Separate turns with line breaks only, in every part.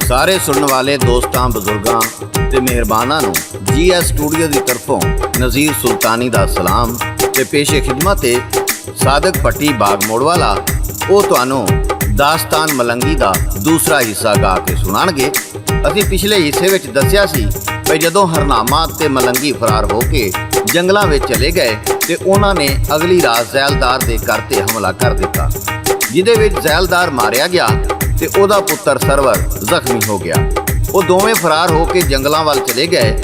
ਸਾਰੇ ਸੁਣਨ ਵਾਲੇ ਦੋਸਤਾਂ ਬਜ਼ੁਰਗਾਂ ਤੇ ਮਿਹਰਬਾਨਾਂ ਨੂੰ GS ਸਟੂਡੀਓ ਦੀ ਤਰਫੋਂ ਨਜ਼ੀਰ ਸੁਲਤਾਨੀ ਦਾ ਸਲਾਮ ਤੇ ਪੇਸ਼ੇ ਖਿਦਮਤ ਹੈ ਸਾਦਕ ਪੱਟੀ ਬਾਗ ਮੋੜ ਵਾਲਾ। ਉਹ ਤੁਹਾਨੂੰ ਦਾਸਤਾਨ ਮਲੰਗੀ ਦਾ ਦੂਸਰਾ ਹਿੱਸਾ ਗਾ ਕੇ ਸੁਣਾਣਗੇ। ਅਸੀਂ ਪਿਛਲੇ ਹਿੱਸੇ ਵਿੱਚ ਦੱਸਿਆ ਸੀ ਕਿ ਜਦੋਂ ਹਰਨਾਮਾ ਤੇ ਮਲੰਗੀ ਫਰਾਰ ਹੋ ਕੇ ਜੰਗਲਾਂ ਵਿੱਚ ਚਲੇ ਗਏ ਤੇ ਉਹਨਾਂ ਨੇ ਅਗਲੀ ਰਾਤ ਜ਼ੈਲਦਾਰ ਦੇ ਘਰ ਤੇ ਹਮਲਾ ਕਰ ਦਿੱਤਾ, ਜਿਹਦੇ ਵਿੱਚ ਜ਼ੈਲਦਾਰ ਮਾਰਿਆ ਗਿਆ ਤੇ ਉਹਦਾ ਪੁੱਤਰ ਸਰਵਰ ਜ਼ਖਮੀ ਹੋ ਗਿਆ। ਉਹ ਦੋਵੇਂ ਫਰਾਰ ਹੋ ਕੇ ਜੰਗਲਾਂ ਵੱਲ ਚਲੇ ਗਏ।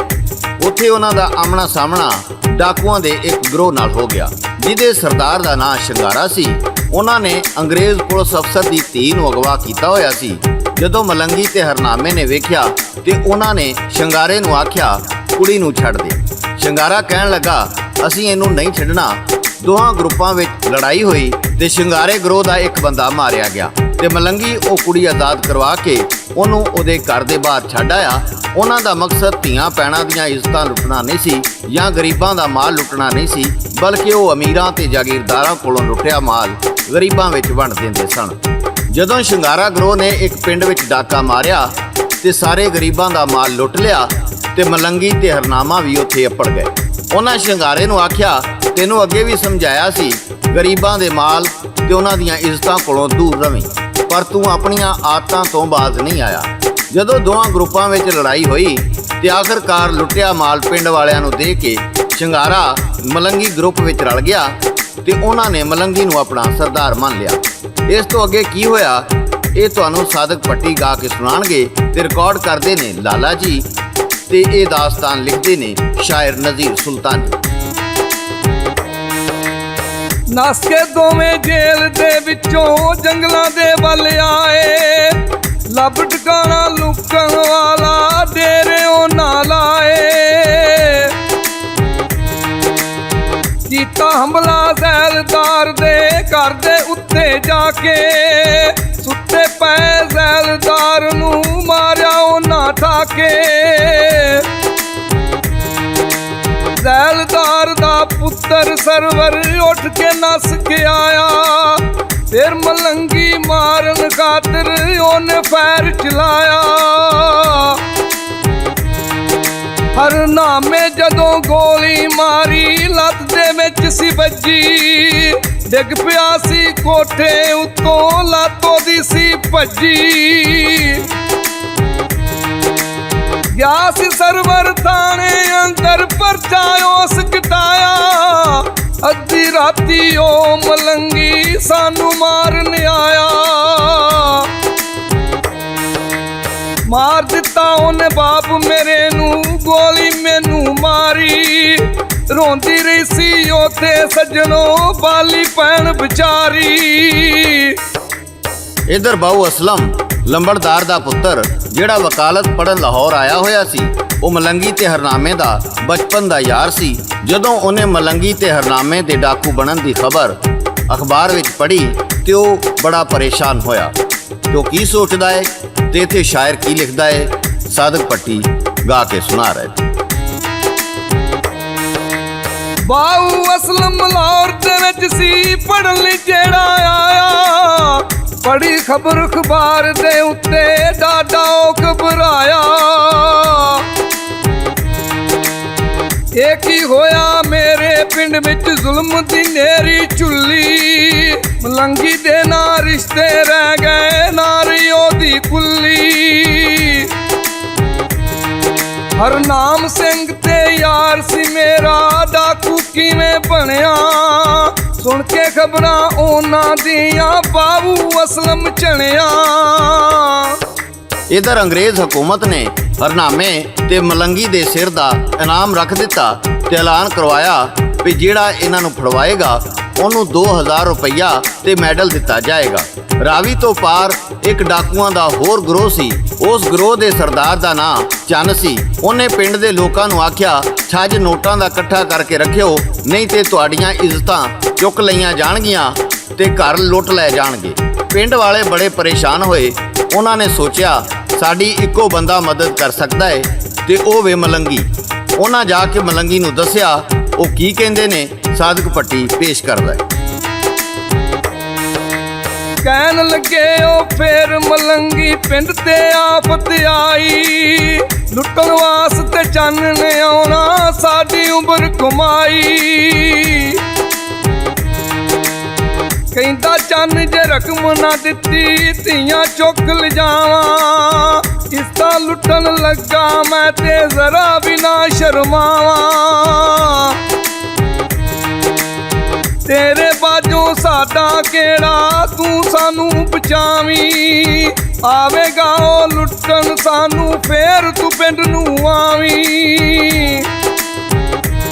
ਉੱਥੇ ਉਹਨਾਂ ਦਾ ਆਮਣਾ ਸਾਹਮਣਾ ਡਾਕੂਆਂ ਦੇ ਇੱਕ ਗਰੋਹ ਨਾਲ ਹੋ ਗਿਆ, ਜਿਹਦੇ ਸਰਦਾਰ ਦਾ ਨਾਂ ਸ਼ਿੰਗਾਰਾ ਸੀ। ਉਹਨਾਂ ਨੇ ਅੰਗਰੇਜ਼ ਪੁਲਿਸ ਅਫਸਰ ਦੀ ਧੀ ਨੂੰ ਅਗਵਾ ਕੀਤਾ ਹੋਇਆ ਸੀ। ਜਦੋਂ ਮਲੰਗੀ ਤੇ ਹਰਨਾਮੇ ਨੇ ਵੇਖਿਆ ਤੇ ਉਹਨਾਂ ਨੇ ਸ਼ਿੰਗਾਰੇ ਨੂੰ ਆਖਿਆ, ਕੁੜੀ ਨੂੰ ਛੱਡ ਦੇ। ਸ਼ਿੰਗਾਰਾ ਕਹਿਣ ਲੱਗਾ, ਅਸੀਂ ਇਹਨੂੰ ਨਹੀਂ ਛੱਡਣਾ। ਦੋਹਾਂ ਗਰੁੱਪਾਂ ਵਿੱਚ ਲੜਾਈ ਹੋਈ ਤੇ ਸ਼ਿੰਗਾਰੇ ਗਰੋਹ ਦਾ ਇੱਕ ਬੰਦਾ ਮਾਰਿਆ ਗਿਆ ਤੇ ਮਲੰਗੀ ਉਹ ਕੁੜੀ ਆਜ਼ਾਦ ਕਰਵਾ ਕੇ ਉਹਨੂੰ ਉਹਦੇ ਘਰ ਦੇ ਬਾਹਰ ਛੱਡ ਆਇਆ। ਉਹਨਾਂ ਦਾ ਮਕਸਦ ਧੀਆਂ ਭੈਣਾਂ ਦੀਆਂ ਇੱਜ਼ਤਾਂ ਲੁੱਟਣਾ ਨਹੀਂ ਸੀ ਜਾਂ ਗਰੀਬਾਂ ਦਾ ਮਾਲ ਲੁੱਟਣਾ ਨਹੀਂ ਸੀ, ਬਲਕਿ ਉਹ ਅਮੀਰਾਂ ਤੇ ਜਾਗੀਰਦਾਰਾਂ ਕੋਲੋਂ ਲੁੱਟਿਆ ਮਾਲ ਗਰੀਬਾਂ ਵਿੱਚ ਵੰਡ ਦਿੰਦੇ ਸਨ। ਜਦੋਂ ਸ਼ਿੰਗਾਰਾ ਗਰੋਹ ਨੇ ਇੱਕ ਪਿੰਡ ਵਿੱਚ ਡਾਕਾ ਮਾਰਿਆ ਤੇ ਸਾਰੇ ਗਰੀਬਾਂ ਦਾ ਮਾਲ ਲੁੱਟ ਲਿਆ ਤੇ ਮਲੰਗੀ ਤੇ ਹਰਨਾਮਾ ਵੀ ਉੱਥੇ ਅੱਪੜ ਗਏ। ਉਹਨਾਂ ਸ਼ਿੰਗਾਰੇ ਨੂੰ ਆਖਿਆ, ਤੈਨੂੰ ਅੱਗੇ ਵੀ ਸਮਝਾਇਆ ਸੀ ਗਰੀਬਾਂ ਦੇ ਮਾਲ ਤੇ ਉਹਨਾਂ ਦੀਆਂ ਇੱਜ਼ਤਾਂ ਕੋਲੋਂ ਦੂਰ ਰਵੀਂ, ਪਰ ਤੂੰ ਆਪਣੀਆਂ ਆਦਤਾਂ ਤੋਂ ਬਾਜ਼ ਨਹੀਂ ਆਇਆ। ਜਦੋਂ ਦੋਹਾਂ ਗਰੁੱਪਾਂ ਵਿੱਚ ਲੜਾਈ ਹੋਈ ਤੇ ਆਖਰਕਾਰ ਲੁੱਟਿਆ ਮਾਲ ਪਿੰਡ ਵਾਲਿਆਂ ਨੂੰ ਦੇ ਕੇ ਸ਼ਿੰਗਾਰਾ ਮਲੰਗੀ ਗਰੁੱਪ ਵਿੱਚ ਰਲ ਗਿਆ ਤੇ ਉਹਨਾਂ ਨੇ ਮਲੰਗੀ ਨੂੰ ਆਪਣਾ ਸਰਦਾਰ ਮੰਨ ਲਿਆ। ਇਸ ਤੋਂ ਅੱਗੇ ਕੀ ਹੋਇਆ ਇਹ ਤੁਹਾਨੂੰ ਸਾਦਕ ਪੱਟੀ ਗਾ ਕੇ ਸੁਣਾਣਗੇ ਤੇ ਰਿਕਾਰਡ ਕਰਦੇ ਨੇ ਲਾਲਾ ਜੀ ਤੇ ਇਹ ਦਾਸਤਾਨ ਲਿਖਦੇ ਨੇ ਸ਼ਾਇਰ ਨਜ਼ੀਰ ਸੁਲਤਾਨੀ।
ਨਸ ਕੇ ਦੋਵੇਂ ਜੇਲ੍ਹ ਦੇ ਵਿੱਚੋਂ ਜੰਗਲਾਂ ਦੇ ਵੱਲ ਆਏ, ਲੱਭ ਟਿਕਾਣਾ ਲੁਕਣ ਵਾਲਾ ਡੇਰਿਓਂ ਨਾ ਲਾਏ। ਕੀਤਾ ਹਮਲਾ ਜ਼ੈਲਦਾਰ ਦੇ ਘਰ ਦੇ ਉੱਤੇ ਜਾ ਕੇ, ਸੁੱਤੇ ਪਏ ਜ਼ੈਲਦਾਰ ਨੂੰ ਮਾਰਿਆ ਉਹਨਾਂ ਠਾਕੇ। ਜ਼ੈਲਦਾਰ ਦਾ ਪੁੱਤਰ ਸਰਵਰ ਉੱਠ ਕੇ ਨੱਸ ਕੇ ਆਇਆ, ਫਿਰ ਮਲੰਗੀ ਮਾਰਨ ਖਾਤਰ ਉਹਨੇ ਫੈਰ ਚਲਾਇਆ। ਹਰਨਾਮੇ ਜਦੋਂ ਗੋਲੀ ਮਾਰੀ ਲੱਤ ਦੇ ਵਿੱਚ ਸੀ ਵੱਜੀ, ਡਿੱਗ ਪਿਆ ਸੀ ਕੋਠੇ ਉੱਤੋਂ ਲੱਤ ਉਹਦੀ ਸੀ ਭੱਜੀ। ਗਿਆ ਸੀ ਸਰਵਰ ਥਾਣੇ ਅੰਦਰ ਪਰਚਾ ਉਸ ਕਟਾਇਆ, ਅੱਧੀ ਰਾਤੀ ਉਹ ਮਲੰਗੀ ਸਾਨੂੰ ਮਾਰਨ ਆਇਆ। ਮਾਰ ਦਿੱਤਾ ਉਹਨੇ ਬਾਪ ਮੇਰੇ ਨੂੰ, ਗੋਲੀ ਮੈਨੂੰ ਮਾਰੀ। ਰੋਂਦੀ ਰਹੀ ਸੀ ਉੱਥੇ ਸੱਜਣੋ ਬਾਲੀ ਭੈਣ ਵਿਚਾਰੀ।
ਇਧਰ ਬਾਊ ਅਸਲਮ ਲੰਬੜਦਾਰ ਦਾ ਪੁੱਤਰ ਜਿਹੜਾ ਵਕਾਲਤ ਪੜ੍ਹਨ ਲਾਹੌਰ ਆਇਆ ਹੋਇਆ ਸੀ, ਉਹ ਮਲੰਗੀ ਤੇ ਹਰਨਾਮੇ ਦਾ ਬਚਪਨ ਦਾ ਯਾਰ ਸੀ। ਜਦੋਂ ਉਹਨੇ ਮਲੰਗੀ ਤੇ ਹਰਨਾਮੇ ਦੇ ਡਾਕੂ ਬਣਨ ਦੀ ਖਬਰ ਅਖਬਾਰ ਵਿੱਚ ਪੜ੍ਹੀ ਤੇ ਉਹ ਬੜਾ ਪਰੇਸ਼ਾਨ ਹੋਇਆ ਕਿ ਉਹ ਕੀ ਸੋਚਦਾ ਹੈ ਤੇ ਇੱਥੇ ਸ਼ਾਇਰ ਕੀ ਲਿਖਦਾ ਹੈ, ਸਾਦਕ ਪੱਟੀ ਗਾ ਕੇ ਸੁਣਾ ਰਹੇ।
ਬਾਊ ਅਸਲਮ ਲਾਹੌਰ ਦੇ ਵਿੱਚ ਸੀ ਪੜ੍ਹਨ ਲਈ ਜਿਹੜਾ ਆਇਆ, ਪੜ੍ਹੀ ਖਬਰ ਅਖਬਾਰ ਦੇ ਉੱਤੇ ਡਾਡਾ ਉਹ ਘਬਰਾਇਆ। ਇਹ ਕੀ ਹੋਇਆ ਮੇਰੇ ਪਿੰਡ ਵਿੱਚ ਜ਼ੁਲਮ ਦੀ ਨੇਰੀ ਚੁੱਲੀ, ਮਲੰਗੀ ਦੇ ਨਾਲ ਰਿਸ਼ਤੇ ਰਹਿ ਗਏ ਨਾਰੀ ਉਹਦੀ ਕੁੱਲੀ। ਹਰਨਾਮ ਸਿੰਘ ਤੇ ਯਾਰ ਸੀ ਮੇਰਾ, ਡਾਕੂ ਕਿਵੇਂ ਬਣਿਆ, ਸੁਣ ਕੇ ਖਬਰਾਂ ਉਹਨਾਂ ਦੀਆਂ ਬਾਬੂ ਅਸਲਮ ਚਣਿਆ।
ਇਧਰ ਅੰਗਰੇਜ਼ ਹਕੂਮਤ ਨੇ ਹਰਨਾਮੇ ਤੇ ਮਲੰਗੀ ਦੇ ਸਿਰ ਦਾ ਇਨਾਮ ਰੱਖ ਦਿੱਤਾ ਤੇ ਐਲਾਨ ਕਰਵਾਇਆ ਵੀ ਜਿਹੜਾ ਇਹਨਾਂ ਨੂੰ ਫੜਵਾਏਗਾ ਉਹਨੂੰ 2000 ਰੁਪਈਆ ਤੇ ਮੈਡਲ ਦਿੱਤਾ ਜਾਏਗਾ। ਰਾਵੀ ਤੋਂ ਪਾਰ ਇੱਕ ਡਾਕੂਆਂ ਦਾ ਹੋਰ ਗਰੋਹ ਸੀ। ਉਸ ਗਰੋਹ ਦੇ ਸਰਦਾਰ ਦਾ ਨਾਂ ਚੰਨ ਸੀ। ਉਹਨੇ ਪਿੰਡ ਦੇ ਲੋਕਾਂ ਨੂੰ ਆਖਿਆ, ਛੱਜ ਨੋਟਾਂ ਦਾ ਇਕੱਠਾ ਕਰਕੇ ਰੱਖਿਓ, ਨਹੀਂ ਤੇ ਤੁਹਾਡੀਆਂ ਇੱਜ਼ਤਾਂ ਚੁੱਕ ਲਈਆਂ ਜਾਣਗੀਆਂ ਤੇ ਘਰ ਲੁੱਟ ਲੈ ਜਾਣਗੇ। ਪਿੰਡ ਵਾਲੇ ਬੜੇ ਪਰੇਸ਼ਾਨ ਹੋਏ। ਉਹਨਾਂ ਨੇ ਸੋਚਿਆ ਸਾਡੀ ਇੱਕੋ ਬੰਦਾ ਮਦਦ ਕਰ ਸਕਦਾ ਹੈ ਤੇ ਉਹ ਵੇ ਮਲੰਗੀ। ਉਹਨਾਂ ਜਾ ਕੇ ਮਲੰਗੀ ਨੂੰ ਦੱਸਿਆ। ਉਹ ਕੀ ਕਹਿੰਦੇ ਨੇ ਸਾਦਕ ਪੱਟੀ ਪੇਸ਼ ਕਰਦਾ ਹੈ।
ਕਹਿਣ ਲੱਗੇ ਉਹ ਫੇਰ ਮਲੰਗੀ ਪਿੰਡ ਤੇ ਆਫਤ ਆਈ, ਲੁੱਟਣ ਵਾਸਤੇ ਚੰਨ ਨੇ ਆਉਣਾ ਸਾਡੀ ਉਮਰ ਕਮਾਈ। ਕਹਿੰਦਾ ਚੰਨ ਜੇ ਰਕਮ ਨਾ ਦਿੱਤੀ ਧੀਆਂ ਚੁੱਕ ਲਿਜਾਵਾਂ, ਇਸ ਤਾਂ ਲੁੱਟਣ ਲੱਗਾ ਮੈਂ ਤੇ ਜ਼ਰਾ ਵੀ ਨਾ ਸ਼ਰਮਾਵਾਂ। ਤੇਰੇ ਬਾਝੋਂ ਸਾਡਾ ਕਿਹੜਾ ਤੂੰ ਸਾਨੂੰ ਬਚਾਵੀਂ, ਆਵੇਗਾ ਉਹ ਲੁੱਟਣ ਸਾਨੂੰ ਫੇਰ ਤੂੰ ਪਿੰਡ ਨੂੰ ਆਵੀਂ।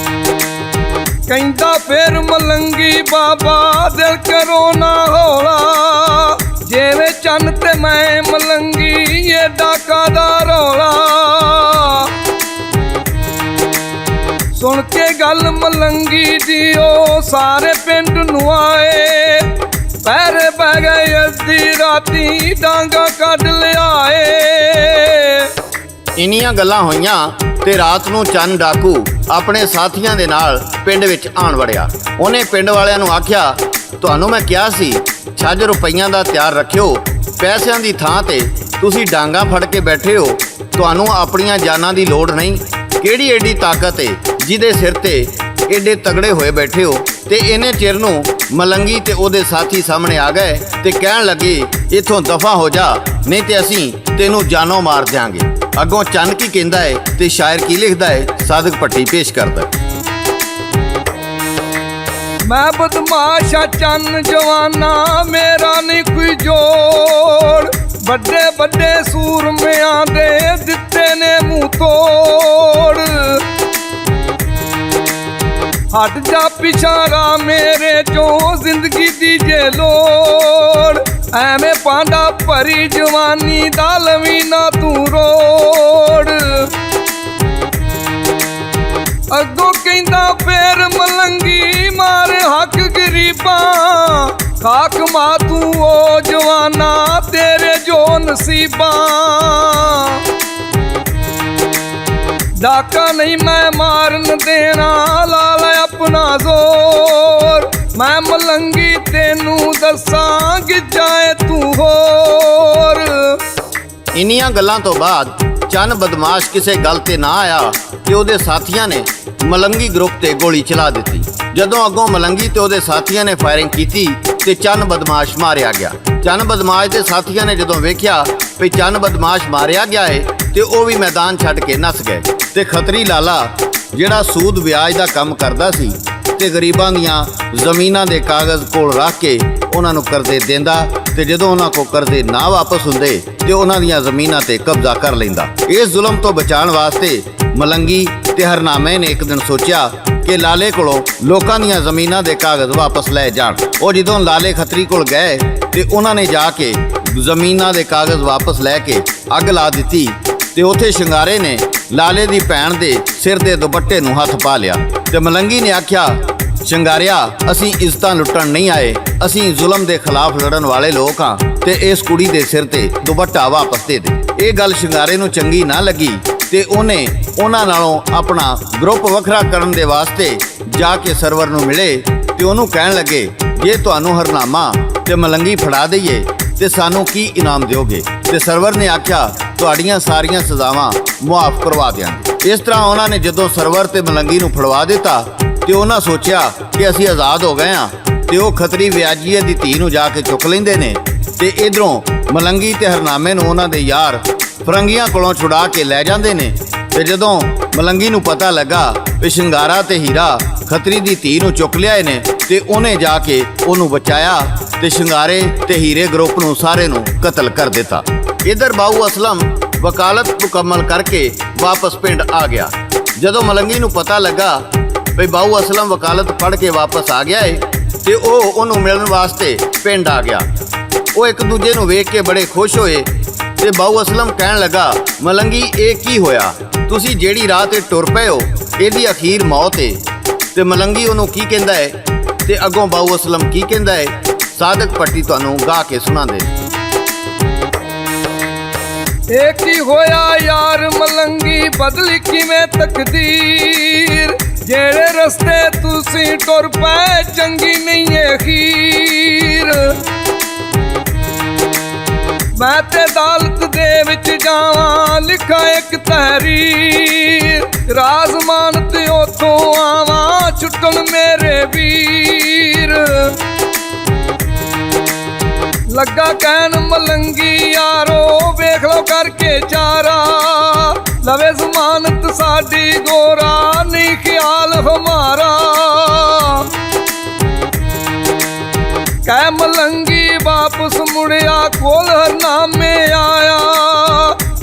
ਕਹਿੰਦਾ ਫੇਰ ਮਲੰਗੀ ਬਾਬਾ ਦਿਲ ਕਰੋ ਨਾ ਹੌਲਾ, ਜਿਵੇਂ ਚੰਨ ਤੇ ਮੈਂ ਮਲੰਗੀ ਏਡਾ ਕਾਦਾ ਰੌਲਾ। ਸੁਣ ਕੇ ਗੱਲ ਮਲੰਗੀ ਦੀ ਉਹ ਸਾਰੇ ਪਿੰਡ ਨੂੰ ਆਏ, ਪੈਰੇ ਪੈ ਗਏ ਅੱਧੀ ਰਾਤੀ ਡਾਂਗਾ ਕੱਢ ਲਿਆਏ।
ਇੰਨੀਆਂ ਗੱਲਾਂ ਹੋਈਆਂ ਤੇ ਰਾਤ ਨੂੰ ਚੰਨ ਡਾਕੂ ਆਪਣੇ ਸਾਥੀਆਂ ਦੇ ਨਾਲ ਪਿੰਡ ਵਿੱਚ ਆਣ ਵੜਿਆ। ਉਹਨੇ ਪਿੰਡ ਵਾਲਿਆਂ ਨੂੰ ਆਖਿਆ, ਤੁਹਾਨੂੰ ਮੈਂ ਕਿਹਾ ਸੀ ਛੱਜ ਰੁਪਈਆਂ ਦਾ ਤਿਆਰ ਰੱਖਿਓ, ਪੈਸਿਆਂ ਦੀ ਥਾਂ ਤੇ ਤੁਸੀਂ ਡਾਂਗਾ ਫੜ ਕੇ ਬੈਠੇ ਹੋ, ਤੁਹਾਨੂੰ ਆਪਣੀਆਂ ਜਾਨਾਂ ਦੀ ਲੋੜ ਨਹੀਂ। ਕਿਹੜੀ ਏਡੀ ਤਾਕਤ ਏ ਜਿਹਦੇ ਸਿਰ ਤੇ ਏਡੇ ਤਗੜੇ ਹੋਏ ਬੈਠੇ ਹੋ। ਤੇ ਇਹਨੇ ਚਿਰ ਨੂੰ ਮਲੰਗੀ ਤੇ ਉਹਦੇ ਸਾਥੀ ਸਾਹਮਣੇ ਆ ਗਏ ਤੇ ਕਹਿਣ ਲੱਗੇ, ਇੱਥੋਂ ਦਫਾ ਹੋ ਜਾ, ਨਹੀਂ ਤੇ ਅਸੀਂ ਤੈਨੂੰ ਜਾਨੋਂ ਮਾਰ ਦਿਆਂਗੇ। ਅੱਗੋਂ ਚੰਨ ਕੀ ਕਹਿੰਦਾ ਹੈ ਤੇ ਸ਼ਾਇਰ ਕੀ ਲਿਖਦਾ ਹੈ, ਸਾਦਿਕ ਭੱਟੀ ਪੇਸ਼ ਕਰਦਾ।
ਮੈਂ ਬਦਮਾਸ਼ਾ ਚੰਨ ਜਵਾਨਾ ਮੇਰਾ ਨਹੀਂ ਕੋਈ ਜੋੜ, ਵੱਡੇ ਵੱਡੇ ਸੂਰਮਿਆਂ ਦੇ ਦਿੱਤੇ ਨੇ ਮੂੰਹ ਤੋੜ। ਹਟ ਜਾ ਪਿਛਾੜਾ ਮੇਰੇ ਚੋਂ ਜ਼ਿੰਦਗੀ ਦੀ ਜੇ ਲੋੜ, ਐਵੇਂ ਪਾਂਡਾ ਭਰੀ ਜਵਾਨੀ ਦਾ ਲਵੀ ਨਾ ਤੂੰ ਰੋੜ। ਅੱਗੋਂ ਕਹਿੰਦਾ ਫੇਰ ਮਲੰਗੀ ਮਾਰੇ ਹੱਕ ਗਰੀਬਾਂ, ਖਾਕ ਮਾ ਤੂੰ ਉਹ ਜਵਾਨਾ ਤੇਰੇ ਜੋ ਨਸੀਬਾਂ। ਡਾਕਾ ਨਹੀਂ ਮੈਂ ਮਾਰਨ ਦੇਣਾ ਲਾ ਲੈ ਆਪਣਾ ਜ਼ੋਰ, ਮੈਂ ਮਲੰਗੀ ਤੈਨੂੰ ਦੱਸਾਂ ਗਿੱਜਾਏ ਤੂੰ ਹੋਰ।
ਇੰਨੀਆਂ ਗੱਲਾਂ ਤੋਂ ਬਾਅਦ ਚੰਨ ਬਦਮਾਸ਼ ਕਿਸੇ ਗੱਲ ਤੇ ਨਾ ਆਇਆ ਤੇ ਉਹਦੇ ਸਾਥੀਆਂ ਨੇ ਮਲੰਗੀ ਗਰੁੱਪ ਤੇ ਗੋਲੀ ਚਲਾ ਦਿੱਤੀ। ਜਦੋਂ ਅੱਗੋਂ ਮਲੰਗੀ ਤੇ ਉਹਦੇ ਸਾਥੀਆਂ ਨੇ ਫਾਇਰਿੰਗ ਕੀਤੀ ਤੇ ਚੰਨ ਬਦਮਾਸ਼ ਮਾਰਿਆ ਗਿਆ। ਚੰਨ ਬਦਮਾਸ਼ ਦੇ ਸਾਥੀਆਂ ਨੇ ਜਦੋਂ ਵੇਖਿਆ ਵੀ ਚੰਨ ਬਦਮਾਸ਼ ਮਾਰਿਆ ਗਿਆ ਏ ਤੇ ਉਹ ਵੀ ਮੈਦਾਨ ਛੱਡ ਕੇ ਨੱਸ ਗਏ। ਤੇ ਖੱਤਰੀ ਲਾਲਾ ਜਿਹੜਾ ਸੂਦ ਵਿਆਜ ਦਾ ਕੰਮ ਕਰਦਾ ਸੀ ਤੇ ਗਰੀਬਾਂ ਦੀਆਂ ਜ਼ਮੀਨਾਂ ਦੇ ਕਾਗਜ਼ ਕੋਲ ਰੱਖ ਕੇ ਉਹਨਾਂ ਨੂੰ ਕਰਜ਼ੇ ਦਿੰਦਾ, ਤੇ ਜਦੋਂ ਉਹਨਾਂ ਕੋਲ ਕਰਜ਼ੇ ਨਾ ਵਾਪਸ ਹੁੰਦੇ ਤੇ ਉਹਨਾਂ ਦੀਆਂ ਜ਼ਮੀਨਾਂ ਤੇ ਕਬਜ਼ਾ ਕਰ ਲੈਂਦਾ। ਇਸ ਜ਼ੁਲਮ ਤੋਂ ਬਚਾਉਣ ਵਾਸਤੇ ਮਲੰਗੀ ਤੇ ਹਰਨਾਮੇ ਨੇ ਇੱਕ ਦਿਨ ਸੋਚਿਆ ਕਿ ਲਾਲੇ ਕੋਲੋਂ ਲੋਕਾਂ ਦੀਆਂ ਜ਼ਮੀਨਾਂ ਦੇ ਕਾਗਜ਼ ਵਾਪਸ ਲੈ ਜਾਣ। ਉਹ ਜਦੋਂ ਲਾਲੇ ਖੱਤਰੀ ਕੋਲ ਗਏ ਤੇ ਉਹਨਾਂ ਨੇ ਜਾ ਕੇ ਜ਼ਮੀਨਾਂ ਦੇ ਕਾਗਜ਼ ਵਾਪਸ ਲੈ ਕੇ ਅੱਗ ਲਾ ਦਿੱਤੀ ਤੇ ਉੱਥੇ ਸ਼ਿੰਗਾਰੇ ਨੇ ਲਾਲੇ ਦੀ ਭੈਣ ਦੇ ਸਿਰ ਦੇ ਦੁਪੱਟੇ ਨੂੰ ਹੱਥ ਪਾ ਲਿਆ। ਤੇ ਮਲੰਗੀ ਨੇ ਆਖਿਆ, ਸ਼ਿੰਗਾਰਿਆ, ਅਸੀਂ ਇੱਜ਼ਤਾਂ ਲੁੱਟਣ ਨਹੀਂ ਆਏ, ਅਸੀਂ ਜ਼ੁਲਮ ਦੇ ਖਿਲਾਫ ਲੜਨ ਵਾਲੇ ਲੋਕ ਹਾਂ ਤੇ ਇਸ ਕੁੜੀ ਦੇ ਸਿਰ ਤੇ ਦੁਪੱਟਾ ਵਾਪਸ ਦੇ ਦੇ। ਇਹ ਗੱਲ ਸ਼ਿੰਗਾਰੇ ਨੂੰ ਚੰਗੀ ਨਾ ਲੱਗੀ ਤੇ ਉਹਨੇ ਉਹਨਾਂ ਨਾਲੋਂ ਆਪਣਾ ਗਰੁੱਪ ਵੱਖਰਾ ਕਰਨ ਦੇ ਵਾਸਤੇ ਜਾ ਕੇ ਸਰਵਰ ਨੂੰ ਮਿਲੇ ਤੇ ਉਹਨੂੰ ਕਹਿਣ ਲੱਗੇ, ਜੇ ਤੁਹਾਨੂੰ ਹਰਨਾਮਾ ਤੇ ਮਲੰਗੀ ਫੜਾ ਦਈਏ ਤੇ ਸਾਨੂੰ ਕੀ ਇਨਾਮ ਦਿਓਗੇ? ਤੇ ਸਰਵਰ ਨੇ ਆਖਿਆ, ਤੁਹਾਡੀਆਂ ਸਾਰੀਆਂ ਸਜ਼ਾਵਾਂ ਮੁਆਫ ਕਰਵਾ ਦਿਆਂਗੇ। ਇਸ ਤਰ੍ਹਾਂ ਉਹਨਾਂ ਨੇ ਜਦੋਂ ਸਰਵਰ ਤੇ ਮਲੰਗੀ ਨੂੰ ਫੜਵਾ ਦਿੱਤਾ ਤੇ ਉਹਨਾਂ ਸੋਚਿਆ ਕਿ ਅਸੀਂ ਆਜ਼ਾਦ ਹੋ ਗਏ ਹਾਂ ਤੇ ਉਹ ਖੱਤਰੀ ਵਿਆਜੀਏ ਦੀ ਧੀ ਨੂੰ ਜਾ ਕੇ ਚੁੱਕ ਲੈਂਦੇ ਨੇ ਤੇ ਇਧਰੋਂ ਮਲੰਗੀ ਤੇ ਹਰਨਾਮੇ ਨੂੰ ਉਹਨਾਂ ਦੇ ਯਾਰ ਫਰੰਗੀਆਂ ਕੋਲੋਂ ਛੁਡਾ ਕੇ ਲੈ ਜਾਂਦੇ ਨੇ। ਤੇ ਜਦੋਂ ਮਲੰਗੀ ਨੂੰ ਪਤਾ ਲੱਗਾ ਵੀ ਸ਼ਿੰਗਾਰਾ ਤੇ ਹੀਰਾ ਖੱਤਰੀ ਦੀ ਧੀ ਨੂੰ ਚੁੱਕ ਲਿਆਏ ਨੇ ਤੇ ਉਹਨੇ ਜਾ ਕੇ ਉਹਨੂੰ ਬਚਾਇਆ ਤੇ ਸ਼ਿੰਗਾਰੇ ਤੇ ਹੀਰੇ ਗਰੁੱਪ ਨੂੰ ਸਾਰੇ ਨੂੰ ਕਤਲ ਕਰ ਦਿੱਤਾ। ਇਧਰ ਬਾਊ ਅਸਲਮ ਵਕਾਲਤ ਮੁਕੰਮਲ ਕਰਕੇ ਵਾਪਸ ਪਿੰਡ ਆ ਗਿਆ। ਜਦੋਂ ਮਲੰਗੀ ਨੂੰ ਪਤਾ ਲੱਗਾ ਵੀ ਬਾਊ ਅਸਲਮ ਵਕਾਲਤ ਪੜ੍ਹ ਕੇ ਵਾਪਸ ਆ ਗਿਆ ਏ ਤੇ ਉਹ ਉਹਨੂੰ ਮਿਲਣ ਵਾਸਤੇ ਪਿੰਡ ਆ ਗਿਆ। ਉਹ ਇੱਕ ਦੂਜੇ ਨੂੰ ਵੇਖ ਕੇ ਬੜੇ ਖੁਸ਼ ਹੋਏ ਤੇ ਬਾਊ ਅਸਲਮ ਕਹਿਣ ਲੱਗਾ, ਮਲੰਗੀ ਇਹ ਕੀ ਹੋਇਆ? ਤੁਸੀਂ ਜਿਹੜੀ ਰਾਹ ਤੇ ਟੁਰ ਪਏ ਹੋ ਇਹਦੀ ਅਖੀਰ ਮੌਤ ਏ। ਤੇ ਮਲੰਗੀ ਉਹਨੂੰ ਕੀ ਕਹਿੰਦਾ ਏ ਤੇ ਅੱਗੋਂ ਬਾਊ ਅਸਲਮ ਕੀ ਕਹਿੰਦਾ ਏ, ਸਾਦਿਕ ਭੱਟੀ ਤੁਹਾਨੂੰ ਗਾ ਕੇ ਸੁਣਾਉਂਦੇ।
ਇਹ ਕੀ ਹੋਇਆ ਯਾਰ ਮਲੰਗੀ ਬਦਲੀ ਕਿਵੇਂ ਤਕਦੀਰ, ਜਿਹੜੇ ਰਸਤੇ ਤੁਸੀਂ ਟੁਰ ਪਏ ਚੰਗੀ ਨਹੀਂ ਏ ਅਖੀਰ। ਤੇ ਅਦਾਲਤ ਦੇ ਵਿੱਚ ਜਾਵਾਂ, ਲਿਖਾਂ ਇੱਕ ਤਹਿਰੀਰ, ਰਾਜ਼ ਮਾਨਤ ਉੱਥੋਂ ਆਵਾਂ, ਛੁੱਟਣ ਮੇਰੇ ਵੀਰ। ਲੱਗਾ ਕਹਿਣ ਮਲੰਗੀ ਯਾਰੋ, ਵੇਖ ਲੋ ਕਰਕੇ ਚਾਰਾ, ਲਵੇ ਜ਼ਮਾਨਤ ਸਾਡੀ ਗੋਰਾ, ਨਹੀਂ ਖਿਆਲ ਹਮਾਰਾ। ਕਹਿ ਮਲੰਗੀ ਵਾਪਸ ਮੁੜਿਆ, ਕੋਲ ਹਰਨਾਮੇ ਆਇਆ,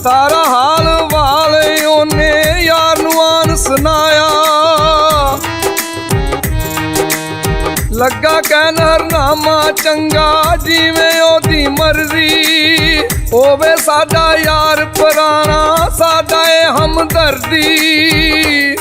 ਸਾਰਾ ਹਾਲ ਵਾਲ ਉਹਨੇ ਯਾਰ ਨੂੰ ਆਨ ਸੁਣਾਇਆ। ਲੱਗਾ ਕਹਿਣ ਹਰਨਾਮਾ ਚੰਗਾ, ਜਿਵੇਂ ਉਹਦੀ ਮਰਜ਼ੀ, ਹੋਵੇ ਸਾਡਾ ਯਾਰ ਪੁਰਾਣਾ, ਸਾਡਾ ਇਹ ਹਮਦਰਦੀ।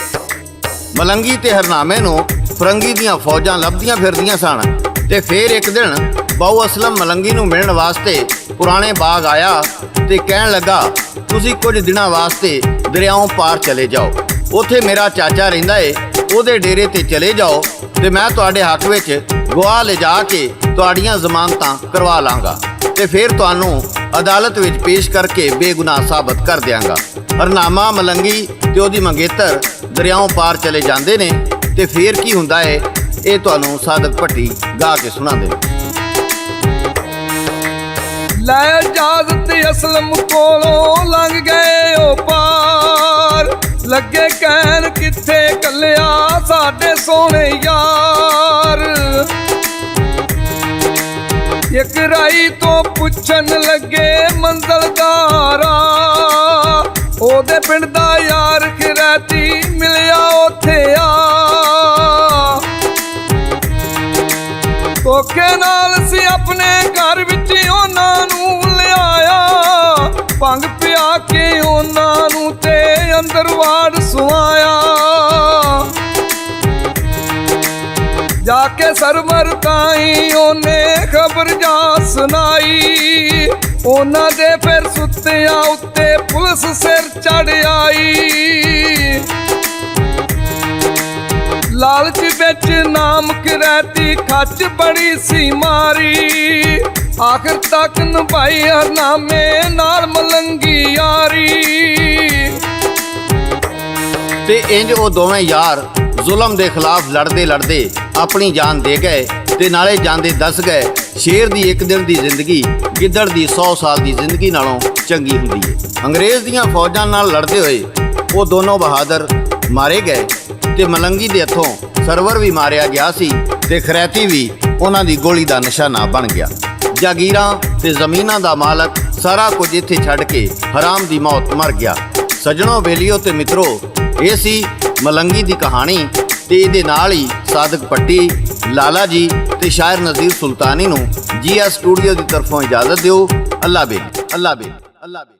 ਮਲੰਗੀ ਤੇ ਹਰਨਾਮੇ ਨੂੰ ਫਰੰਗੀ ਦੀਆਂ ਫੌਜਾਂ ਲੱਭਦੀਆਂ ਫਿਰਦੀਆਂ ਸਨ ਤੇ ਫੇਰ ਇੱਕ ਦਿਨ ਬਾਊ ਅਸਲਮ ਮਲੰਗੀ ਨੂੰ ਮਿਲਣ ਵਾਸਤੇ ਪੁਰਾਣੇ ਬਾਗ ਆਇਆ ਤੇ ਕਹਿਣ ਲੱਗਾ, ਤੁਸੀਂ ਕੁਝ ਦਿਨਾਂ ਵਾਸਤੇ ਦਰਿਆਓਂ ਪਾਰ ਚਲੇ ਜਾਓ, ਉੱਥੇ ਮੇਰਾ ਚਾਚਾ ਰਹਿੰਦਾ ਏ, ਉਹਦੇ ਡੇਰੇ ਤੇ ਚਲੇ ਜਾਓ ਤੇ ਮੈਂ ਤੁਹਾਡੇ ਹੱਕ ਵਿੱਚ ਗਵਾਹ ਲਿਜਾ ਕੇ ਤੁਹਾਡੀਆਂ ਜ਼ਮਾਨਤਾਂ ਕਰਵਾ ਲਾਂਗਾ ਤੇ ਫਿਰ ਤੁਹਾਨੂੰ ਅਦਾਲਤ ਵਿੱਚ ਪੇਸ਼ ਕਰਕੇ ਬੇਗੁਨਾਹ ਸਾਬਤ ਕਰ ਦਿਆਂਗਾ। ਹਰਨਾਮਾ ਮਲੰਗੀ ਤੇ ਉਹਦੀ ਮੰਗੇਤਰ ਦਰਿਆਓਂ ਪਾਰ ਚਲੇ ਜਾਂਦੇ ਨੇ ਤੇ ਫਿਰ ਕੀ ਹੁੰਦਾ ਏ, ਇਹ ਤੁਹਾਨੂੰ ਸਾਦਕ ਭੱਟੀ ਗਾ ਕੇ ਸੁਣਾਉਂਦੇ ਨੇ।
ਲੈ ਇਜਾਜ਼ਤ ਅਸਲਮ ਕੋਲੋਂ ਲੰਘ ਗਏ ਉਹ ਪਾਰ, ਲੱਗੇ ਕਹਿਣ ਕਿੱਥੇ ਕੱਲਿਆ ਸਾਡੇ ਸੋਹਣੇ ਯਾਰ। ਇੱਕ ਰਾਈ ਤੋਂ ਪੁੱਛਣ ਲੱਗੇ ਮੰਜ਼ਲਦਾਰਾ, ਉਹਦੇ ਪਿੰਡ ਦਾ ਯਾਰ ਖਿਰੈਤੀ ਮਿਲਿਆ ਉੱਥੇ ਆ। ਧੋਖੇ ਨਾਲ ਸੀ ਆਪਣੇ ਘਰ ਵਿੱਚ ਉਹਨਾਂ ਨੂੰ ਲਿਆਇਆ, ਭੰਗ ਪਿਆ ਕੇ ਉਹਨਾਂ ਨੂੰ ਤੇ ਅੰਦਰ ਵਾੜ ਸੁਆਇਆ। ਜਾ ਕੇ ਸਰਵਰ ਤਾਈਂ ਉਹਨੇ ਖਬਰ ਜਾ ਸੁਣਾਈ, ਉਹਨਾਂ ਦੇ ਫਿਰ ਸੁੱਤਿਆਂ ਉੱਤੇ ਪੁਲਿਸ ਸਿਰ ਚੜ ਆਈ। ਲਾਲਚ ਵਿੱਚ ਨਾਮ ਕਿਰੈਤੀ ਖੱਚ ਬੜੀ ਸੀ ਮਾਰੀ, ਆਖਰ ਤੱਕ ਨਿਭਾਈ ਹਰਨਾਮੇ ਨਾਲ ਮਲੰਗੀ ਯਾਰੀ।
ਤੇ ਇੰਜ ਉਹ ਦੋਵੇਂ ਯਾਰ ਜ਼ੁਲਮ ਦੇ ਖਿਲਾਫ ਲੜਦੇ ਲੜਦੇ ਆਪਣੀ ਜਾਨ ਦੇ ਗਏ ਤੇ ਨਾਲੇ ਜਾਂਦੇ ਦੱਸ ਗਏ, ਸ਼ੇਰ ਦੀ ਇੱਕ ਦਿਨ ਦੀ ਜ਼ਿੰਦਗੀ ਗਿੱਦੜ ਦੀ 100 ਸਾਲ ਦੀ ਜ਼ਿੰਦਗੀ ਨਾਲੋਂ ਚੰਗੀ ਹੁੰਦੀ ਹੈ। ਅੰਗਰੇਜ਼ ਦੀਆਂ ਫੌਜਾਂ ਨਾਲ ਲੜਦੇ ਹੋਏ ਉਹ ਦੋਨੋਂ ਬਹਾਦਰ ਮਾਰੇ ਗਏ ਤੇ ਮਲੰਗੀ ਦੇ ਹੱਥੋਂ ਸਰਵਰ ਵੀ ਮਾਰਿਆ ਗਿਆ ਸੀ ਤੇ ਖਰੈਤੀ ਵੀ ਉਹਨਾਂ ਦੀ ਗੋਲੀ ਦਾ ਨਿਸ਼ਾਨਾ ਬਣ ਗਿਆ। ਜਾਗੀਰਾਂ ਤੇ ਜ਼ਮੀਨਾਂ ਦਾ ਮਾਲਕ ਸਾਰਾ ਕੁਝ ਇੱਥੇ ਛੱਡ ਕੇ ਹਰਾਮ ਦੀ ਮੌਤ ਮਰ ਗਿਆ। ਸੱਜਣੋ, ਬੇਲੀਓ ਤੇ ਮਿੱਤਰੋ, ਇਹ ਸੀ ਮਲੰਗੀ ਦੀ ਕਹਾਣੀ ਤੇ ਇਹਦੇ ਨਾਲ ਹੀ ਸਾਦਕ ਭੱਟੀ, ਲਾਲਾ ਜੀ ਤੇ ਸ਼ਾਇਰ ਨਜ਼ੀਰ ਸੁਲਤਾਨੀ ਨੂੰ GS ਸਟੂਡੀਓ ਦੀ ਤਰਫੋਂ ਇਜਾਜ਼ਤ ਦਿਓ। ਅੱਲਾ ਬੇਲੀ, ਅੱਲਾ ਬੇਲੀ, ਅੱਲਾ ਬੇਲੀ।